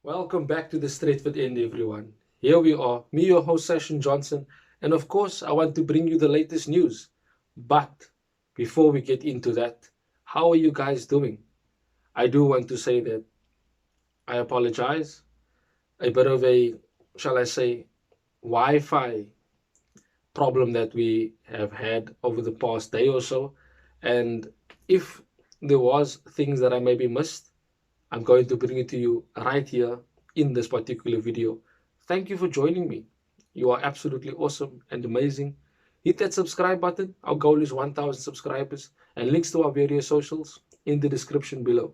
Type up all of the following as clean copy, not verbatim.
Welcome back to the Straightforward End, everyone. Here we are, me, your host, Session Johnson, and of course, I want to bring you the latest news. But before we get into that, how are you guys doing? I do want to say that I apologize. A bit of a, shall I say, Wi Fi problem that we have had over the past day or so. And if there was things that I maybe missed, I'm going to bring it to you right here in this particular video. Thank you for joining me. You are absolutely awesome and amazing. Hit that subscribe button. Our goal is 1,000 subscribers and links to our various socials in the description below.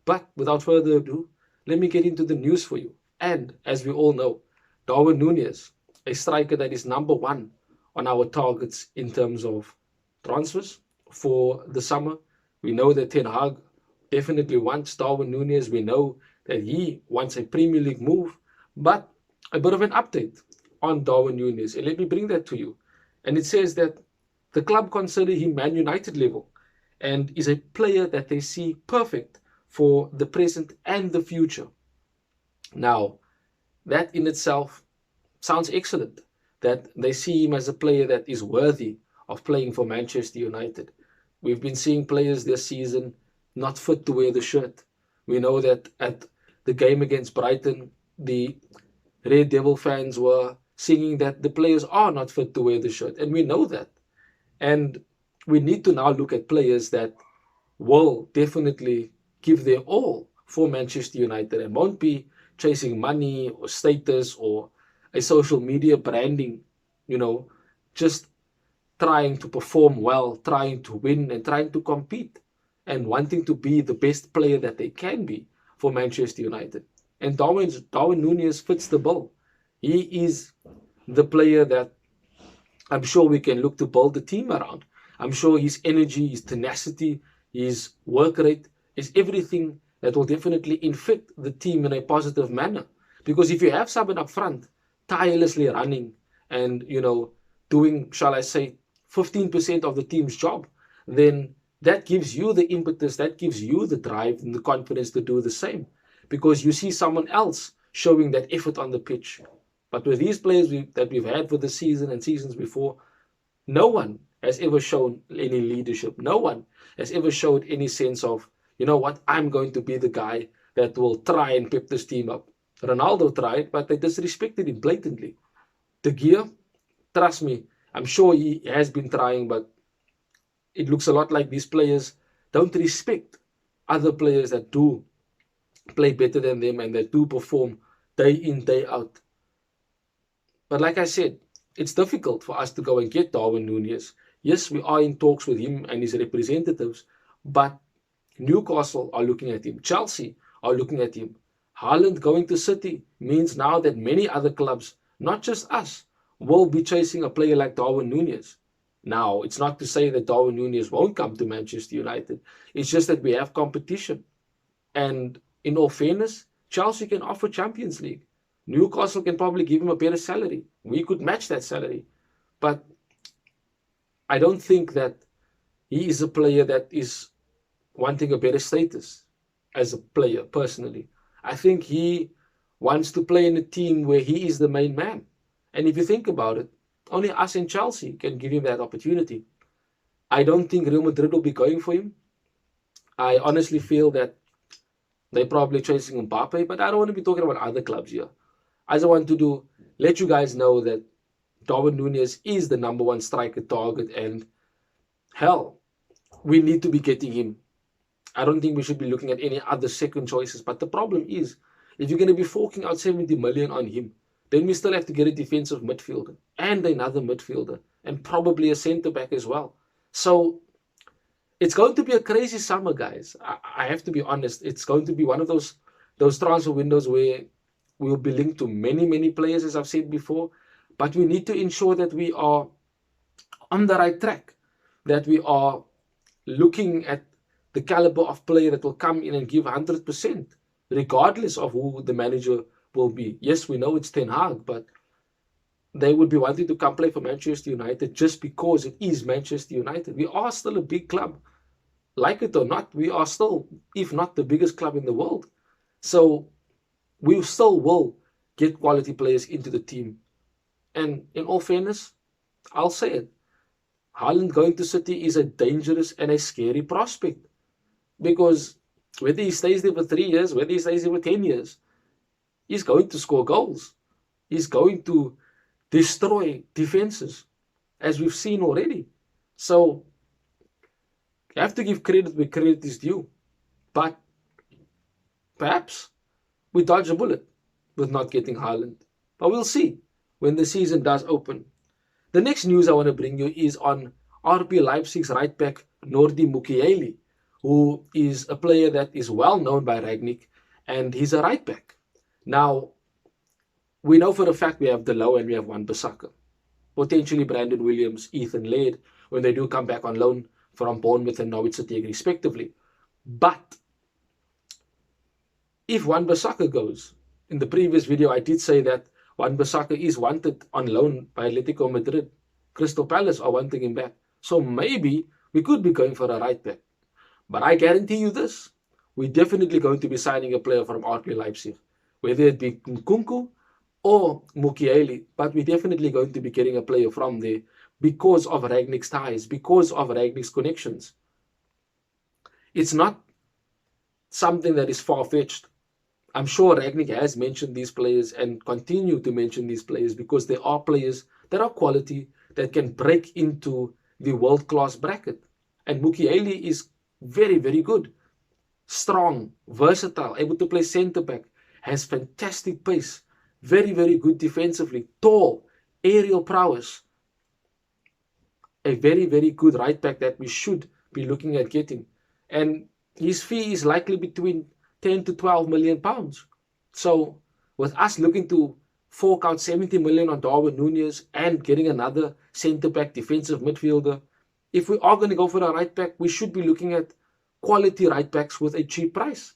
But without further ado, let me get into the news for you. And as we all know, Darwin Nunez, a striker that is number one on our targets in terms of transfers for the summer. We know that Ten Hag definitely wants Darwin Nunez. We know that he wants a Premier League move, but a bit of an update on Darwin Nunez. And let me bring that to you. And it says that the club consider him Man United level and is a player that they see perfect for the present and the future. Now, that in itself sounds excellent, that they see him as a player that is worthy of playing for Manchester United. We've been seeing players this season not fit to wear the shirt. We know that at the game against Brighton, the Red Devil fans were singing that the players are not fit to wear the shirt, and we know that. And we need to now look at players that will definitely give their all for Manchester United and won't be chasing money or status or a social media branding, you know, just trying to perform well, trying to win, and trying to compete and wanting to be the best player that they can be for Manchester United. And Darwin Nunez fits the bill. He is the player that I'm sure we can look to build the team around. I'm sure his energy, his tenacity, his work rate is everything that will definitely infect the team in a positive manner. Because if you have someone up front tirelessly running and, doing, shall I say, 15% of the team's job, then that gives you the impetus, that gives you the drive and the confidence to do the same. Because you see someone else showing that effort on the pitch. But with these players that we've had for the season and seasons before, no one has ever shown any leadership. No one has ever showed any sense of, you know what, I'm going to be the guy that will try and pep this team up. Ronaldo tried, but they disrespected him blatantly. De Gea, trust me, I'm sure he has been trying, but it looks a lot like these players don't respect other players that do play better than them and that do perform day in, day out. But like I said, it's difficult for us to go and get Darwin Nunez. Yes, we are in talks with him and his representatives, but Newcastle are looking at him. Chelsea are looking at him. Haaland going to City means now that many other clubs, not just us, will be chasing a player like Darwin Nunez. Now, it's not to say that Darwin Nunez won't come to Manchester United. It's just that we have competition. And in all fairness, Chelsea can offer Champions League. Newcastle can probably give him a better salary. We could match that salary. But I don't think that he is a player that is wanting a better status as a player, personally. I think he wants to play in a team where he is the main man. And if you think about it, only us in Chelsea can give him that opportunity. I don't think Real Madrid will be going for him. I honestly feel that they're probably chasing Mbappe, but I don't want to be talking about other clubs here. I just want to let you guys know that Darwin Nunez is the number one striker target, and hell, we need to be getting him. I don't think we should be looking at any other second choices. But the problem is, if you're going to be forking out 70 million on him, then we still have to get a defensive midfielder and another midfielder and probably a centre back as well. So it's going to be a crazy summer, guys. I have to be honest. It's going to be one of those transfer windows where we'll be linked to many, many players, as I've said before. But we need to ensure that we are on the right track, that we are looking at the caliber of player that will come in and give 100%, regardless of who the manager will be. Yes, we know it's Ten Hag, but they would be wanting to come play for Manchester United just because it is Manchester United. We are still a big club. Like it or not, we are still, if not the biggest club in the world. So we still will get quality players into the team. And in all fairness, I'll say it. Haaland going to City is a dangerous and a scary prospect because whether he stays there for 3 years, whether he stays there for 10 years, he's going to score goals. He's going to destroy defenses, as we've seen already. So you have to give credit where credit is due. But perhaps we dodge a bullet with not getting Haaland. But we'll see when the season does open. The next news I want to bring you is on RB Leipzig's right back Nordi Mukiele, who is a player that is well known by Ragnick, and he's a right back. Now, we know for a fact we have Delo and we have Wan-Bissaka. Potentially Brandon Williams, Ethan Laird, when they do come back on loan from Bournemouth and Norwich City respectively. But if Wan-Bissaka goes, in the previous video I did say that Wan-Bissaka is wanted on loan by Atletico Madrid. Crystal Palace are wanting him back. So maybe we could be going for a right back. But I guarantee you this, we're definitely going to be signing a player from RB Leipzig. Whether it be Nkunku or Mukiele, but we're definitely going to be getting a player from there because of Ragnick's ties, because of Ragnick's connections. It's not something that is far-fetched. I'm sure Ragnick has mentioned these players and continue to mention these players because there are players that are quality that can break into the world-class bracket. And Mukiele is very, very good. Strong, versatile, able to play centre-back, has fantastic pace, very, very good defensively, tall, aerial prowess. A very, very good right back that we should be looking at getting. And his fee is likely between 10 to 12 million pounds. So with us looking to fork out 70 million on Darwin Nunez and getting another centre-back defensive midfielder, if we are going to go for a right back, we should be looking at quality right backs with a cheap price.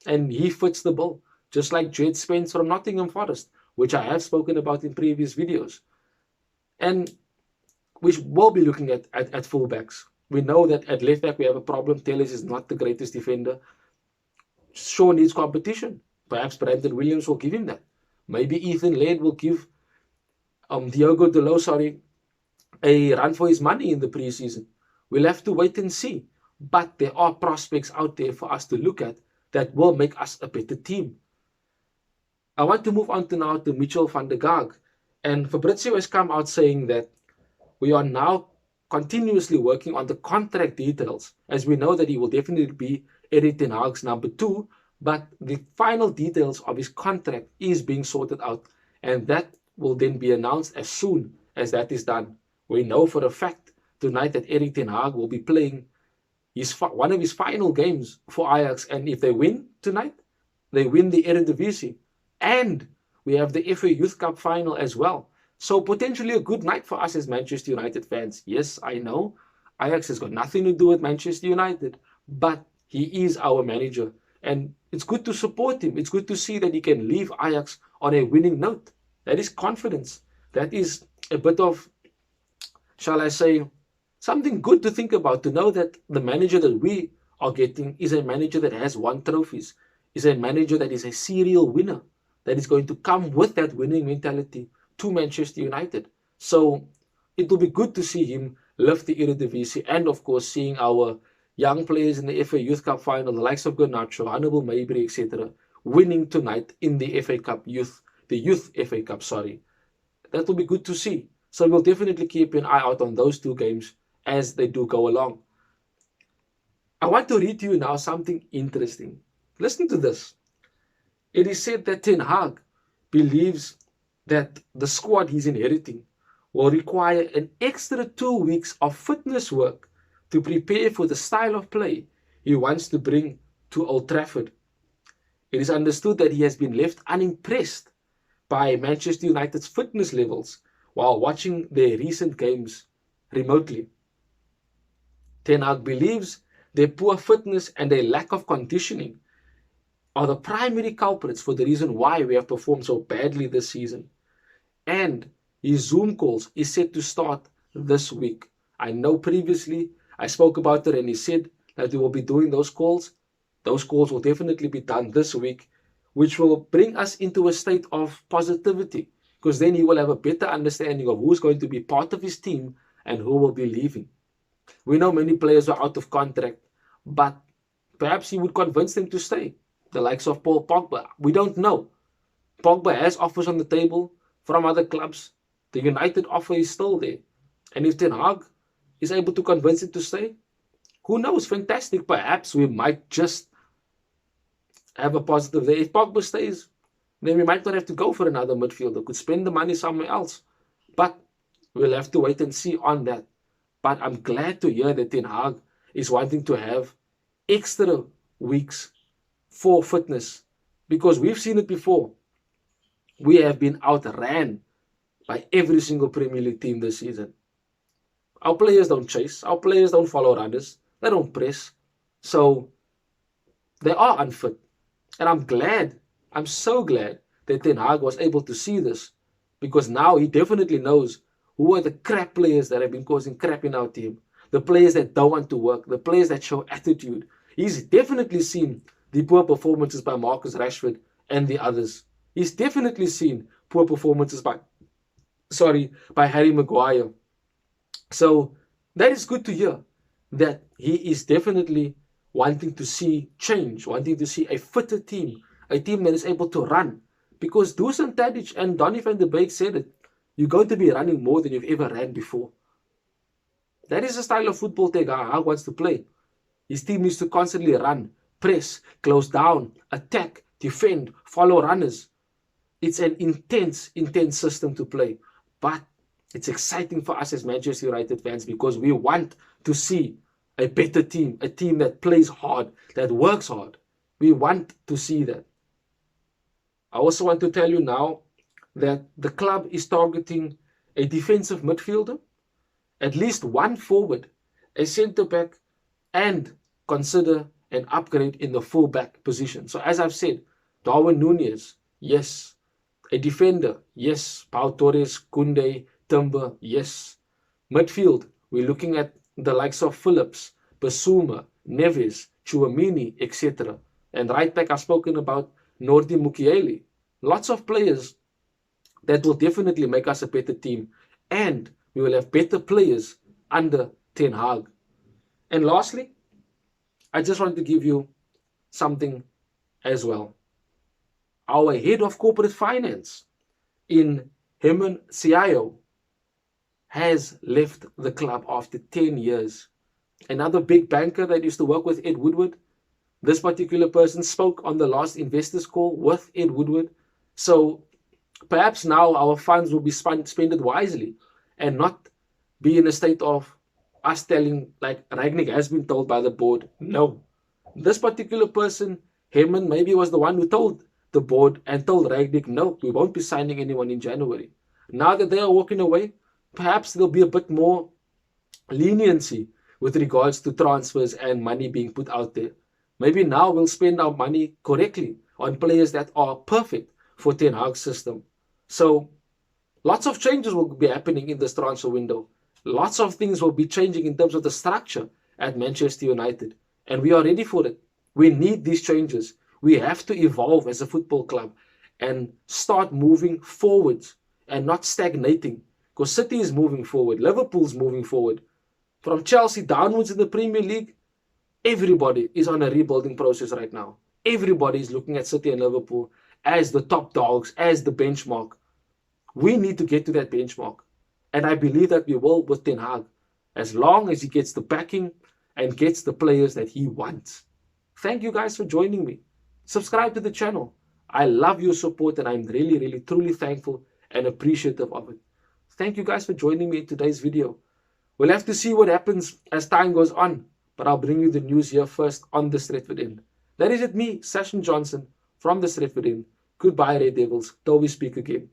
And he fits the bill, just like Jed Spence from Nottingham Forest, which I have spoken about in previous videos. And we will be looking at fullbacks. We know that at left back we have a problem. Telles is not the greatest defender. Shaw needs competition. Perhaps Brandon Williams will give him that. Maybe Ethan Laird will give Diogo Dalot, a run for his money in the preseason. We'll have to wait and see. But there are prospects out there for us to look at that will make us a better team. I want to move on to now to Mitchell van der Gaag. And Fabrizio has come out saying that we are now continuously working on the contract details, as we know that he will definitely be Erik ten Hag's number 2, but the final details of his contract is being sorted out, and that will then be announced as soon as that is done. We know for a fact tonight that Erik ten Hag will be playing one of his final games for Ajax, and if they win tonight, they win the Eredivisie, and we have the FA Youth Cup final as well. So potentially a good night for us as Manchester United fans. Yes, I know Ajax has got nothing to do with Manchester United, but he is our manager, and it's good to support him. It's good to see that he can leave Ajax on a winning note. That is confidence. That is a bit of, shall I say, something good to think about, to know that the manager that we are getting is a manager that has won trophies, is a manager that is a serial winner, that is going to come with that winning mentality to Manchester United. So it will be good to see him lift the Eredivisie, and of course seeing our young players in the FA Youth Cup final, the likes of Garnacho, Hannibal Mabry, etc., winning tonight in the FA Cup Youth, the Youth FA Cup, sorry. That will be good to see. So we'll definitely keep an eye out on those two games as they do go along. I want to read to you now something interesting. Listen to this. It is said that Ten Hag believes that the squad he's inheriting will require an extra 2 weeks of fitness work to prepare for the style of play he wants to bring to Old Trafford. It is understood that he has been left unimpressed by Manchester United's fitness levels while watching their recent games remotely. Ten Hag believes their poor fitness and their lack of conditioning are the primary culprits for the reason why we have performed so badly this season. And his Zoom calls is set to start this week. I know previously I spoke about it and he said that we will be doing those calls. Those calls will definitely be done this week which will bring us into a state of positivity, because then he will have a better understanding of who's going to be part of his team and who will be leaving. We know many players are out of contract, but perhaps he would convince them to stay. The likes of Paul Pogba. We don't know. Pogba has offers on the table from other clubs. The United offer is still there. And if Ten Hag is able to convince him to stay, who knows? Fantastic. Perhaps we might just have a positive there. If Pogba stays, then we might not have to go for another midfielder. Could spend the money somewhere else. But we'll have to wait and see on that. But I'm glad to hear that Ten Hag is wanting to have extra weeks for fitness, because we've seen it before. We have been outran by every single Premier League team this season. Our players don't chase. Our players don't follow runners. They don't press. So they are unfit. And I'm so glad that Ten Hag was able to see this, because now he definitely knows who are the crap players that have been causing crap in our team. The players that don't want to work. The players that show attitude. He's definitely seen the poor performances by Marcus Rashford and the others. He's definitely seen poor performances by Harry Maguire. So that is good to hear, that he is definitely wanting to see change, wanting to see a fitter team, a team that is able to run. Because Dusan Tadic and Donny van de Beek said it, you're going to be running more than you've ever ran before. That is the style of football Ten Hag wants to play. His team needs to constantly run, press, close down, attack, defend, follow runners. It's an intense system to play. But it's exciting for us as Manchester United fans, because we want to see a better team, a team that plays hard, that works hard. We want to see that. I also want to tell you now that the club is targeting a defensive midfielder, at least one forward, a centre-back, and consider an upgrade in the full-back position. So as I've said, Darwin Nunez, yes. A defender, yes. Pau Torres, Koundé, Timber, yes. Midfield, we're looking at the likes of Phillips, Basuma, Neves, Chouamini, etc. And right back, I've spoken about Nordi Mukiele. Lots of players that will definitely make us a better team. And we will have better players under Ten Hag. And lastly, I just want to give you something as well. Our head of corporate finance in Hemen Siayo has left the club after 10 years. Another big banker that used to work with Ed Woodward. This particular person spoke on the last investors call with Ed Woodward. So perhaps now our funds will be spent wisely and not be in a state of us telling, like Ragnick has been told by the board, no. This particular person, Hemen, maybe was the one who told the board and told Ragnick, no, we won't be signing anyone in January. Now that they are walking away, perhaps there'll be a bit more leniency with regards to transfers and money being put out there. Maybe now we'll spend our money correctly on players that are perfect for Ten Hag's system. So lots of changes will be happening in this transfer window. Lots of things will be changing in terms of the structure at Manchester United. And we are ready for it. We need these changes. We have to evolve as a football club and start moving forwards and not stagnating. Because City is moving forward. Liverpool's moving forward. From Chelsea downwards in the Premier League, everybody is on a rebuilding process right now. Everybody is looking at City and Liverpool as the top dogs, as the benchmark. We need to get to that benchmark. And I believe that we will with Ten Hag, as long as he gets the backing and gets the players that he wants. Thank you guys for joining me. Subscribe to the channel. I love your support and I'm really, truly thankful and appreciative of it. Thank you guys for joining me in today's video. We'll have to see what happens as time goes on, but I'll bring you the news here first on the Stretford End. That is it, me, Session Johnson from the Stretford End. Goodbye, Red Devils. Till we speak again.